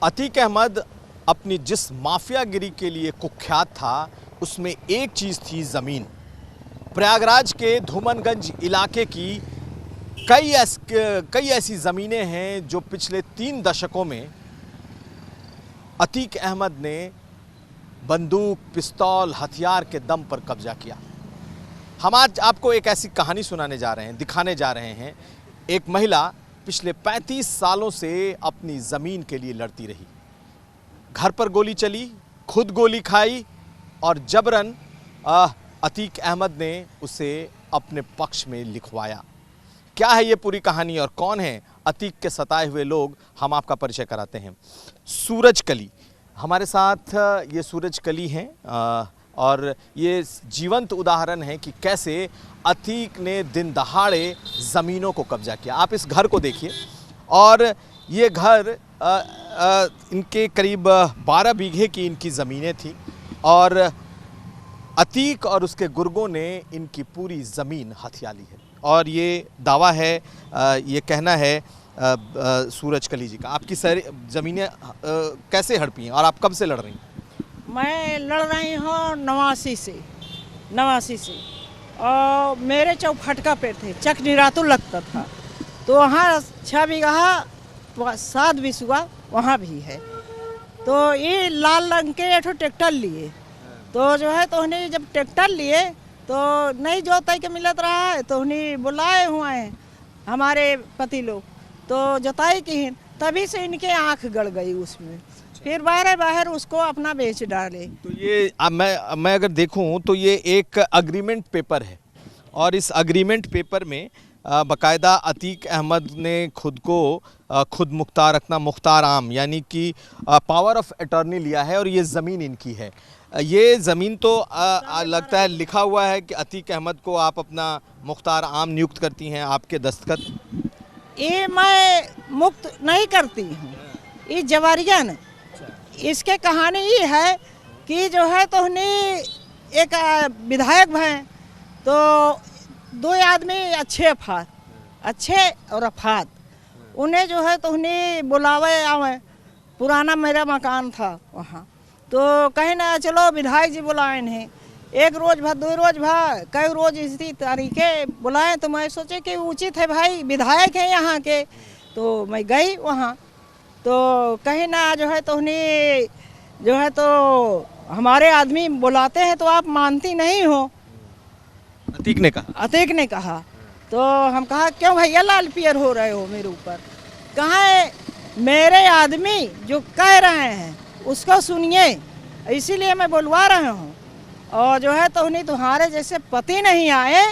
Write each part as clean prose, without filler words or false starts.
अतीक अहमद अपनी जिस माफियागिरी के लिए कुख्यात था, उसमें एक चीज़ थी ज़मीन। प्रयागराज के धूमनगंज इलाके की कई ऐसी ज़मीनें हैं जो पिछले 3 दशकों में अतीक अहमद ने बंदूक, पिस्तौल, हथियार के दम पर कब्जा किया। हम आज आपको एक ऐसी कहानी सुनाने जा रहे हैं, दिखाने जा रहे हैं। एक महिला पिछले 35 सालों से अपनी ज़मीन के लिए लड़ती रही। घर पर गोली चली, खुद गोली खाई और जबरन अतीक अहमद ने उसे अपने पक्ष में लिखवाया। क्या है ये पूरी कहानी और कौन है अतीक के सताए हुए लोग, हम आपका परिचय कराते हैं। सूरज कली हमारे साथ, ये सूरज कली हैं और ये जीवंत उदाहरण है कि कैसे अतीक ने दिन दहाड़े ज़मीनों को कब्जा किया। आप इस घर को देखिए और ये घर इनके करीब 12 बीघे की इनकी ज़मीनें थी और अतीक और उसके गुर्गों ने इनकी पूरी ज़मीन हथिया ली है। और ये दावा है, ये कहना है सूरज कली जी का। आपकी सारी ज़मीनें कैसे हड़पी हैं और आप कब से लड़ रही हैं? मैं लड़ रही हूँ 89 से और मेरे चौफटका पे थे, चक निरातु लगता था, तो वहाँ 6 बीघा 7 बिसुआ वहाँ भी है। तो ये लाल रंग के एक ट्रैक्टर लिए, तो जो है तो उन्हें जब ट्रैक्टर लिए तो नहीं जोताई के मिलत रहा है, तो उन्हें बुलाए हुए हैं हमारे पति लोग, तो जोताई की तभी से इनके आँख गड़ गई उसमें, फिर बाहर उसको अपना बेच डाले। तो ये मैं अगर देखूं तो ये एक अग्रीमेंट पेपर है और इस अग्रीमेंट पेपर में बाकायदा अतीक अहमद ने खुद मुख्तार रखना, मुख्तार आम यानी कि पावर ऑफ अटॉर्नी लिया है और ये ज़मीन इनकी है। ये ज़मीन तो लगता है लिखा हुआ है कि अतीक अहमद को आप अपना मुख्तार आम नियुक्त करती हैं, आपके दस्तखत? ये मैं मुक्त नहीं करती हूँ, ये जवारियन। इसके कहानी ये है कि जो है तो उन्हें एक विधायक हैं, तो 2 आदमी अच्छे और अफात, उन्हें जो है तो उन्हें बुलावे आवे। पुराना मेरा मकान था वहाँ, तो कहीं ना चलो विधायक जी बुलाए हैं, 1 रोज़ भर 2 रोज़ भर कई रोज़ इसी तरीके बुलाए। तो मैं सोचे कि उचित है, भाई विधायक है यहाँ के, तो मैं गई वहाँ। तो कहीं ना जो है तो उन्हें जो है तो हमारे आदमी बुलाते हैं तो आप मानती नहीं हो, अतीक ने कहा। तो हम कहा क्यों भैया लाल पियर हो रहे हो मेरे ऊपर? कहा है मेरे आदमी जो कह रहे हैं उसको सुनिए, इसीलिए मैं बुलवा रहा हूँ। और जो है तो उन्हें तुम्हारे जैसे पति नहीं आए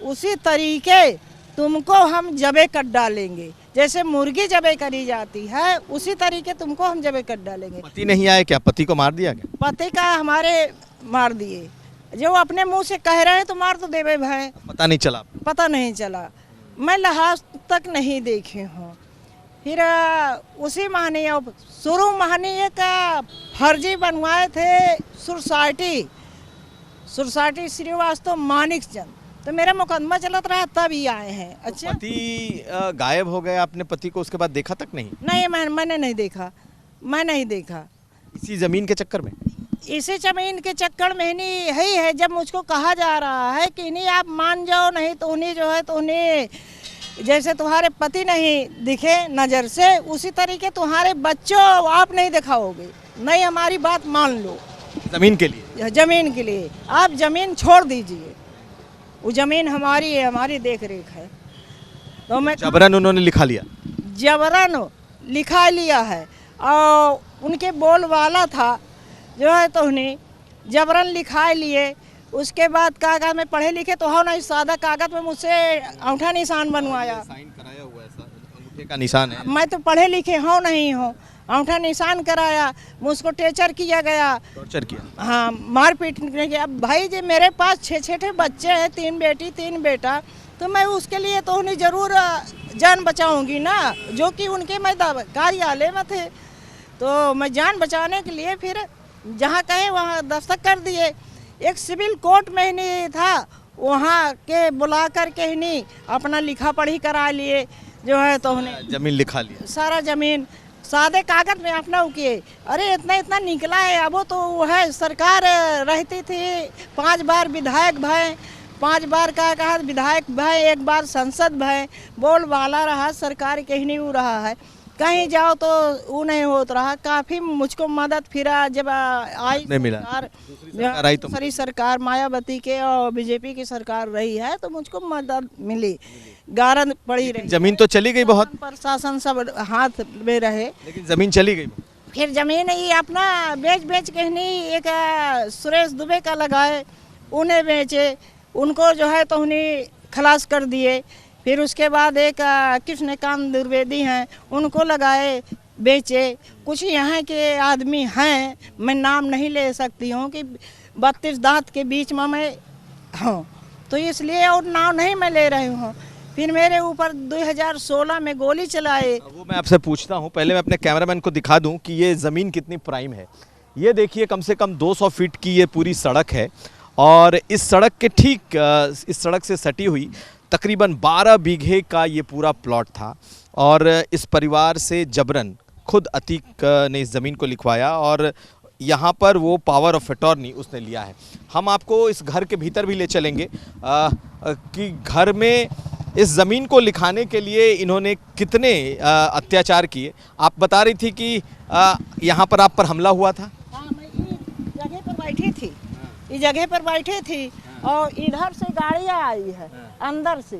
उसी तरीके तुमको हम जबे कर डालेंगे, जैसे मुर्गी जबे करी जाती है उसी तरीके तुमको हम जबे कर डालेंगे। पति नहीं आए क्या? पति को मार दिया क्या? पति का हमारे मार दिए, जो अपने मुंह से कह रहे हैं तो मार तो देवे भाई। पता नहीं चला, मैं लिहाज तक नहीं देखे हूँ। फिर उसी महीने शुरू महीने का फर्जी बनवाए थे सुरसाटी श्रीवास्तव मानिक चंद, तो मेरा मुकदमा चलत रहा तब ही आए हैं। अच्छा, तो पति गायब हो गए, आपने पति को उसके बाद देखा तक नहीं? नहीं, मैंने नहीं देखा। इसी ज़मीन के चक्कर में? इसी ज़मीन के चक्कर में नहीं है। जब मुझको कहा जा रहा है कि नहीं आप मान जाओ, नहीं तो उन्हें जो है तो उन्हें जैसे तुम्हारे पति नहीं दिखे नज़र से उसी तरीके तुम्हारे बच्चों आप नहीं दिखाओगे, नहीं हमारी बात मान लो। ज़मीन के लिए आप ज़मीन छोड़ दीजिए, वो ज़मीन हमारी है, हमारी देख रेख है। तो मैं जबरन उन्होंने लिखा लिया है और उनके बोल वाला था जो है तो उन्हें जबरन लिखा लिए। उसके बाद कागज में पढ़े लिखे तो हो नहीं, सादा कागज में मुझसे अंगूठा निशान बनवाया, साइन कराया हुआ है, अंगूठे का निशान है। मैं तो पढ़े लिखे हो नहीं हो, अंगूठा निशान कराया, मुझको टॉर्चर किया गया। हाँ, मार पीट किया। अब भाई जी मेरे पास 6 बच्चे हैं, 3 बेटी 3 बेटा, तो मैं उसके लिए तो उन्हें ज़रूर जान बचाऊंगी ना, जो कि उनके मैं कार्यालय में थे। तो मैं जान बचाने के लिए फिर जहाँ कहे वहाँ दस्तखत कर दिए। एक सिविल कोर्ट में ही नहीं था, वहाँ के बुला कर के ही नहीं अपना लिखा पढ़ी करा लिए, जो है तो उन्हें जमीन लिखा लिया, सारा ज़मीन सादे कागज में अपना वो किए। अरे इतना इतना निकला है। अब वो तो वो है सरकार रहती थी, 5 बार विधायक भय, 5 बार का कहा विधायक भय, 1 बार संसद भय, बोल वाला रहा, सरकार कहीं नहीं हो रहा है। कहीं जाओ तो वो नहीं होत रहा। काफ़ी मुझको मदद फिरा जब आई नहीं मिला। सरकार आई तो दूसरी सरकार मायावती के और बीजेपी की सरकार रही है तो मुझको मदद मिली, गारंट पड़ी रही। जमीन तो चली गई बहुत, प्रशासन सब हाथ में रहे, लेकिन जमीन चली गई। फिर जमीन ही अपना बेच बेच के नहीं एक सुरेश दुबे का लगाए, उन्हें बेचे, उनको जो है तो उन्हें खलास कर दिए। फिर उसके बाद एक कृष्णकांत द्विवेदी हैं, उनको लगाए, बेचे। कुछ यहाँ के आदमी हैं, मैं नाम नहीं ले सकती हूँ कि 32 दांत के बीच में मैं हूँ, तो इसलिए और नाम नहीं मैं ले रही हूँ। फिर मेरे ऊपर 2016 में गोली चलाए। वो मैं आपसे पूछता हूँ, पहले मैं अपने कैमरामैन को दिखा दूँ कि ये ज़मीन कितनी प्राइम है। ये देखिए कम से कम 200 फीट की ये पूरी सड़क है और इस सड़क के ठीक इस सड़क से सटी हुई तकरीबन 12 बीघे का ये पूरा प्लॉट था और इस परिवार से जबरन खुद अतीक ने इस ज़मीन को लिखवाया और यहाँ पर वो पावर ऑफ अटॉर्नी उसने लिया है। हम आपको इस घर के भीतर भी ले चलेंगे कि घर में इस ज़मीन को लिखाने के लिए इन्होंने कितने अत्याचार किए। आप बता रही थी कि यहाँ पर आप पर हमला हुआ था। हाँ, मैं इस जगह पर बैठी थी, इस जगह पर बैठी थी और इधर से गाड़ियाँ आई है अंदर से।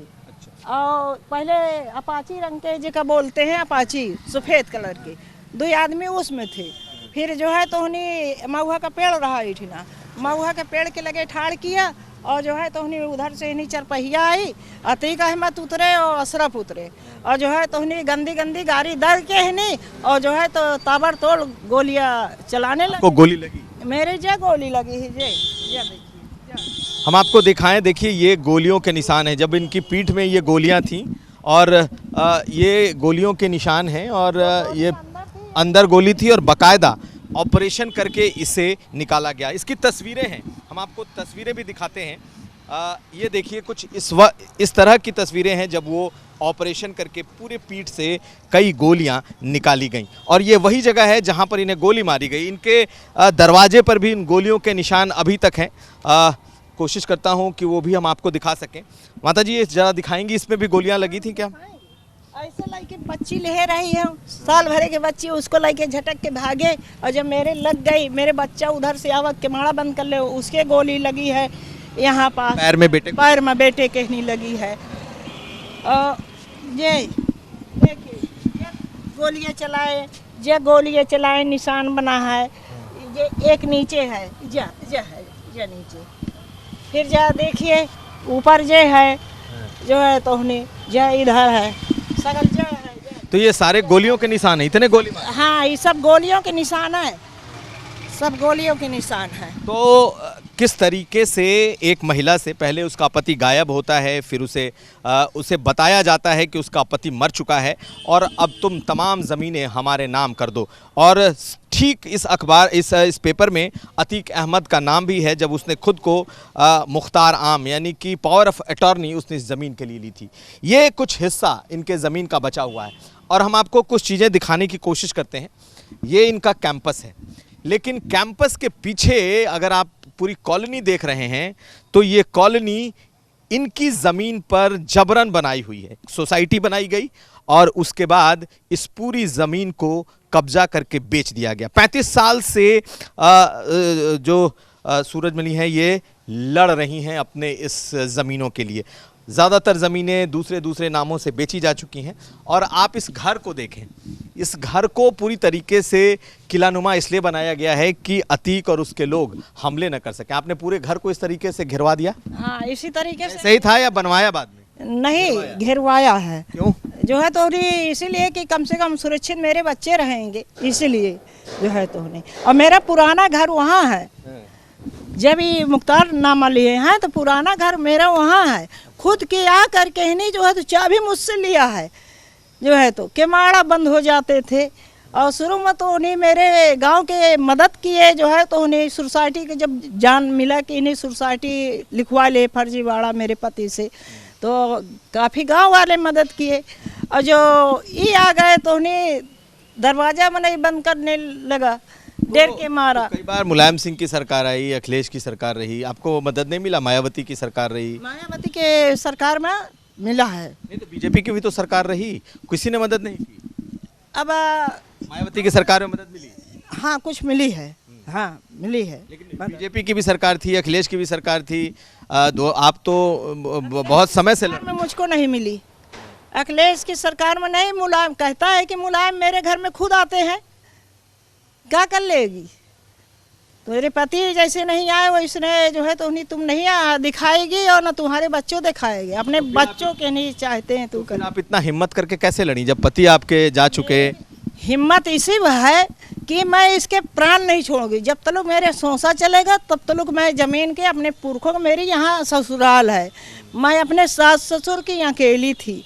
और पहले अपाची रंग के जगह बोलते हैं, अपाची सफ़ेद कलर के 2 आदमी उसमें थे। फिर जो है तो उन्हें महुआ का पेड़ रहा इठना, महुआ के पेड़ के लगे ठाड़ किया और जो है तो उन्हें उधर से इन्हीं चरपहिया आई, अतीक अहमद उतरे और अशरफ उतरे और जो है तो उन्हें गंदी गंदी गाड़ी दर के नहीं और जो है तो ताबड़तोड़ गोलियां चलाने लगे। गोली लगी? मेरे जे गोली लगी है जे देखिए। हम आपको दिखाएं, देखिए ये गोलियों के निशान हैं। जब इनकी पीठ में ये गोलियां थीं और ये गोलियों के निशान हैं और ये अंदर गोली थी और बाकायदा ऑपरेशन करके इसे निकाला गया। इसकी तस्वीरें हैं, हम आपको तस्वीरें भी दिखाते हैं। ये देखिए कुछ इस तरह की तस्वीरें हैं जब वो ऑपरेशन करके पूरे पीठ से कई गोलियां निकाली गईं और ये वही जगह है जहां पर इन्हें गोली मारी गई। इनके दरवाजे पर भी इन गोलियों के निशान अभी तक हैं। कोशिश करता हूं कि वो भी हम आपको दिखा सकें। माता जी ये जरा दिखाएंगी, इसमें भी गोलियां लगी थी क्या? ऐसे लाइके बच्ची ले रही है, साल भरे के बच्ची, उसको लाइके झटक के भागे और जब मेरे लग गई, मेरे बच्चा उधर से आवक के माड़ा बंद कर ले, उसके गोली लगी है यहाँ पास पैर में बेटे के नहीं लगी है। ये देखिए गोलियाँ चलाए, निशान बना है। ये एक नीचे है, जा नीचे, फिर जा देखिए ऊपर जे है जो है तो जा इधर है सगल जो है। तो ये सारे गोलियों के निशान है, इतने गोली? हाँ, ये सब गोलियों के निशान है, सब गोलियों के निशान है। तो किस तरीके से एक महिला से पहले उसका पति गायब होता है, फिर उसे बताया जाता है कि उसका पति मर चुका है और अब तुम तमाम ज़मीनें हमारे नाम कर दो। और ठीक इस पेपर में अतीक अहमद का नाम भी है जब उसने खुद को मुख्तार आम यानी कि पावर ऑफ अटॉर्नी उसने इस ज़मीन के लिए ली थी। ये कुछ हिस्सा इनके ज़मीन का बचा हुआ है और हम आपको कुछ चीज़ें दिखाने की कोशिश करते हैं। ये इनका कैंपस है, लेकिन कैंपस के पीछे अगर आप पूरी कॉलोनी देख रहे हैं तो ये कॉलोनी इनकी ज़मीन पर जबरन बनाई हुई है। सोसाइटी बनाई गई और उसके बाद इस पूरी ज़मीन को कब्जा करके बेच दिया गया। 35 साल से जो सूरजमणि है ये लड़ रही हैं अपने इस ज़मीनों के लिए। ज़्यादातर ज़मीनें दूसरे नामों से बेची जा चुकी हैं और आप इस घर को देखें, इस घर को पूरी तरीके से किलानुमा इसलिए बनाया गया है कि अतीक और उसके लोग हमले न कर सकें। आपने पूरे घर को इस तरीके से घिरवा दिया? हाँ, इसी तरीके से। सही था या बनवाया बाद में? नहीं, घिरवाया है। क्यों? जो है तो इसीलिए कि कम से कम सुरक्षित मेरे बच्चे रहेंगे, इसीलिए जो है तो नहीं। और मेरा पुराना घर वहाँ है, जब ये मुख्तार नामा लिए हैं तो पुराना घर मेरा वहाँ है। खुद के आ करके ही नहीं जो है तो चाबी मुझसे लिया है, जो है तो केमाड़ा बंद हो जाते थे। और शुरू में तो उन्हें मेरे गांव के मदद किए, जो है तो उन्हें सोसाइटी के जब जान मिला कि इन्हें सोसाइटी लिखवा ले फर्जीवाड़ा मेरे पति से, तो काफ़ी गांव वाले मदद किए। और जो ये आ गए तो उन्हें दरवाजा में नहीं बंद करने लगा, डर के मारा। कई बार मुलायम सिंह की सरकार आई, अखिलेश की सरकार रही, आपको मदद नहीं मिला? मायावती की सरकार रही, मायावती के सरकार में मिला है। नहीं तो बीजेपी की भी तो सरकार रही, किसी ने मदद नहीं की। अब मायावती की सरकार में मदद मिली? हाँ कुछ मिली है, हाँ मिली है। लेकिन बीजेपी की भी सरकार थी, अखिलेश की भी सरकार थी, आप तो बहुत समय से में मुझको नहीं मिली। अखिलेश की सरकार में नहीं, मुलायम कहता है कि मुलायम मेरे घर में खुद आते हैं, क्या कर लेगी? तो मेरे पति जैसे नहीं आए वैसने जो है तो नहीं, तुम नहीं दिखाएगी और ना तुम्हारे बच्चों दिखाएंगे, अपने बच्चों के नहीं चाहते हैं तू कर। आप इतना हिम्मत करके कैसे लड़ी जब पति आपके जा चुके? हिम्मत इसी है कि मैं इसके प्राण नहीं छोड़ूंगी, जब तक मेरे संसा चलेगा तब तक मैं जमीन के अपने पुरखों, मेरी यहाँ ससुराल है, मैं अपने सास ससुर की यहाँ अकेली थी,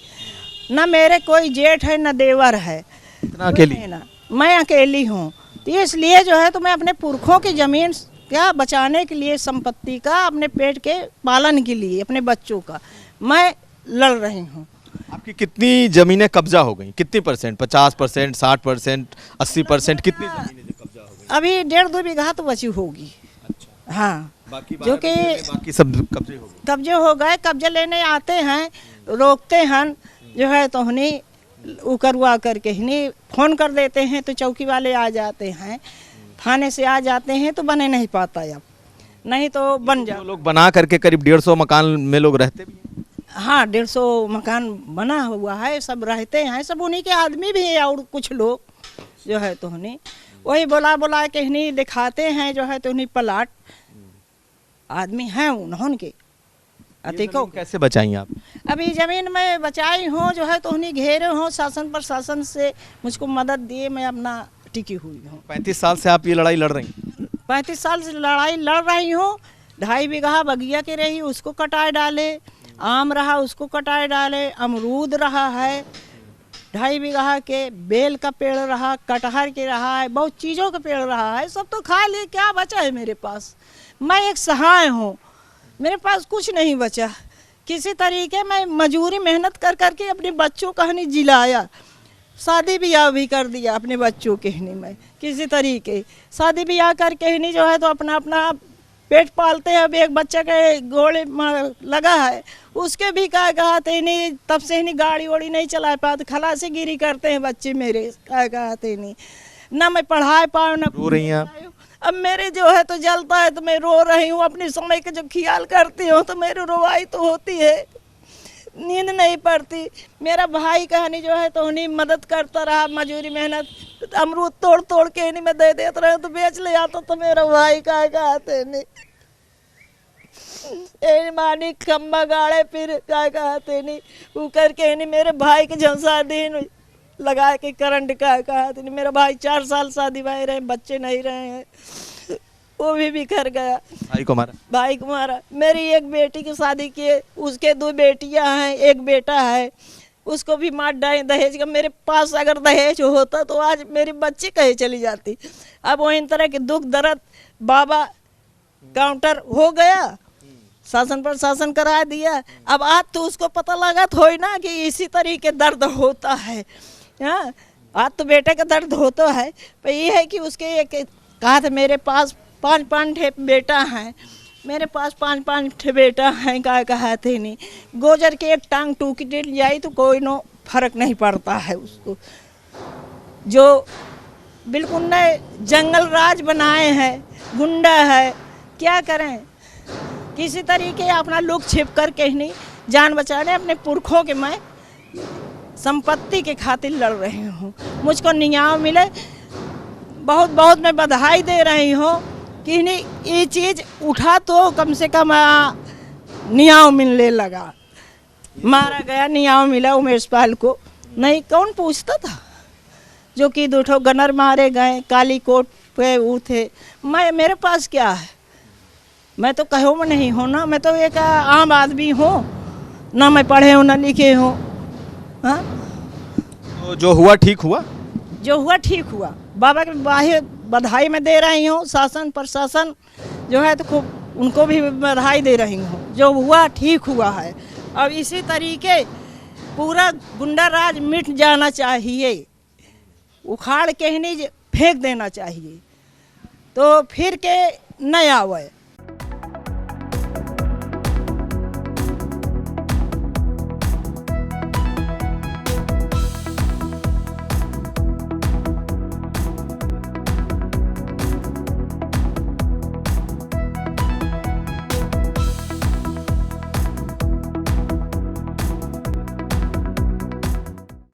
ना मेरे कोई जेठ है ना देवर है, इतना अकेली? ना मैं अकेली हूँ। तो इसलिए जो है तो मैं अपने पुरखों की ज़मीन क्या बचाने के लिए, संपत्ति का, अपने पेट के पालन के लिए, अपने बच्चों का मैं लड़ रही हूँ। आपकी कितनी ज़मीनें कब्जा हो गई? कितनी परसेंट? 50%, 60%, 80%? कितनी ज़मीनें कब्जा हो गई? अभी 1.5-2 बीघा तो बची होगी। अच्छा। हाँ, जो कि बाकी सब कब्जे हो गए? कब्जे हो गए। कब्जे लेने आते हैं, रोकते हैं जो है तो हनी उकरवा करके हनी फ़ोन कर देते हैं तो चौकी वाले आ जाते हैं, थाने से आ जाते हैं तो बने नहीं पाता अब, नहीं तो बन जाओ। लोग बना करके करीब 150 मकान में लोग रहते भी हैं। हाँ 150 मकान बना हुआ है, सब रहते हैं, सब उन्हीं के आदमी भी हैं और कुछ लोग जो है तो उन्हीं वही बुला के नहीं दिखाते हैं जो है तो उन्हीं प्लाट आदमी हैं उन्होंने अतिको। कैसे बचाई आप? अभी ज़मीन में बचाई हूँ जो है तो उन्हीं घेरे हूँ, शासन प्रशासन से मुझको मदद दिए, मैं अपना टिकी हुई हूँ। 35 साल से आप ये लड़ाई लड़ रही हैं? 35 साल से लड़ाई लड़ रही हूँ। 2.5 बीघा बगिया के रही, उसको कटाए डाले, आम रहा उसको कटाए डाले, अमरूद रहा है, 2.5 बीघा के बेल का पेड़ रहा, कटहर के रहा है, बहुत चीज़ों का पेड़ रहा है, सब तो खा लिए, क्या बचा है मेरे पास? मैं एक सहाय हूँ, मेरे पास कुछ नहीं बचा। किसी तरीके मैं मजूरी मेहनत कर करके अपने बच्चों का हनी जिलाया, शादी ब्याह भी कर दिया अपने बच्चों के हनी में, किसी तरीके शादी ब्याह करके हनी जो है तो अपना अपना पेट पालते हैं। अब एक बच्चा के घोड़े लगा है, उसके भी क्या कहते नहीं, तब से नहीं गाड़ी वाड़ी नहीं चला पाते, खलासी गिरी करते हैं बच्चे मेरे, क्या कहते नहीं, ना मैं पढ़ा पाऊँ ना। रो रही हैं आप? अब मेरे जो है तो जलता है तो मैं रो रही हूँ, अपने समय का जब ख्याल करती हूँ तो मेरी रोवाई तो होती है, नींद नहीं पड़ती। मेरा भाई कहानी जो है तो उन्हीं मदद करता रहा, मजूरी मेहनत, अमरूद तोड़ तोड़ के नहीं मैं दे देता रहा तो बेच ले आता तो मेरा भाई का कहते नहीं मानी खम्बा गाड़े, फिर क्या कहते नहीं वो करके नहीं मेरे भाई के झंसा दिन लगा के करंट का कहते नहीं। मेरा भाई 4 साल शादी भाई रहे, बच्चे नहीं रहे हैं, वो भी बिखर गया। भाई को मारा? भाई को मारा। मेरी एक बेटी की शादी किए, उसके 2 बेटियां हैं, एक बेटा है, उसको भी मार डाले दहेज का। मेरे पास अगर दहेज होता तो आज मेरी बच्ची कहीं चली जाती। अब वो इन तरह के दुख दर्द बाबा काउंटर हो गया, शासन पर शासन करा दिया। अब आज तो उसको पता लगा थोड़ी ना कि इसी तरीके दर्द होता है। हाँ, आज तो बेटे का दर्द होता है, पर ये है कि उसके एक कहा था मेरे पास 5 बेटा हैं, मेरे पास 5 बेटा हैं, क्या कहते नहीं, गोजर के एक टांग टूकी जाए तो कोई नो फर्क नहीं पड़ता है उसको। जो बिल्कुल नए जंगल राज बनाए हैं, गुंडा है, क्या करें, किसी तरीके अपना लुक छिप कर के नहीं जान बचाने अपने पुरखों के मैं संपत्ति के खातिर लड़ रही हूँ। मुझको न्याय मिले, बहुत बहुत मैं बधाई दे रही हूँ कि नहीं ये चीज़ उठा तो कम से कम न्याय मिलने लगा। मारा गया, न्याय मिला उमेश पाल को, नहीं कौन पूछता था। जो कि 2 गनर मारे गए, काली कोट पे वो थे, मैं मेरे पास क्या है, मैं तो कहो में नहीं हूँ ना, मैं तो एक आम आदमी हूँ ना, मैं पढ़े हूँ ना लिखे हूँ। हाँ, तो जो हुआ ठीक हुआ? जो हुआ ठीक हुआ, बाबा के बाहे बधाई मैं दे रही हूँ। शासन प्रशासन जो है तो खूब उनको भी बधाई दे रही हूँ, जो हुआ ठीक हुआ है। अब इसी तरीके पूरा गुंडा राज मिट जाना चाहिए, उखाड़ के ही नहीं फेंक देना चाहिए, तो फिर के न आवे।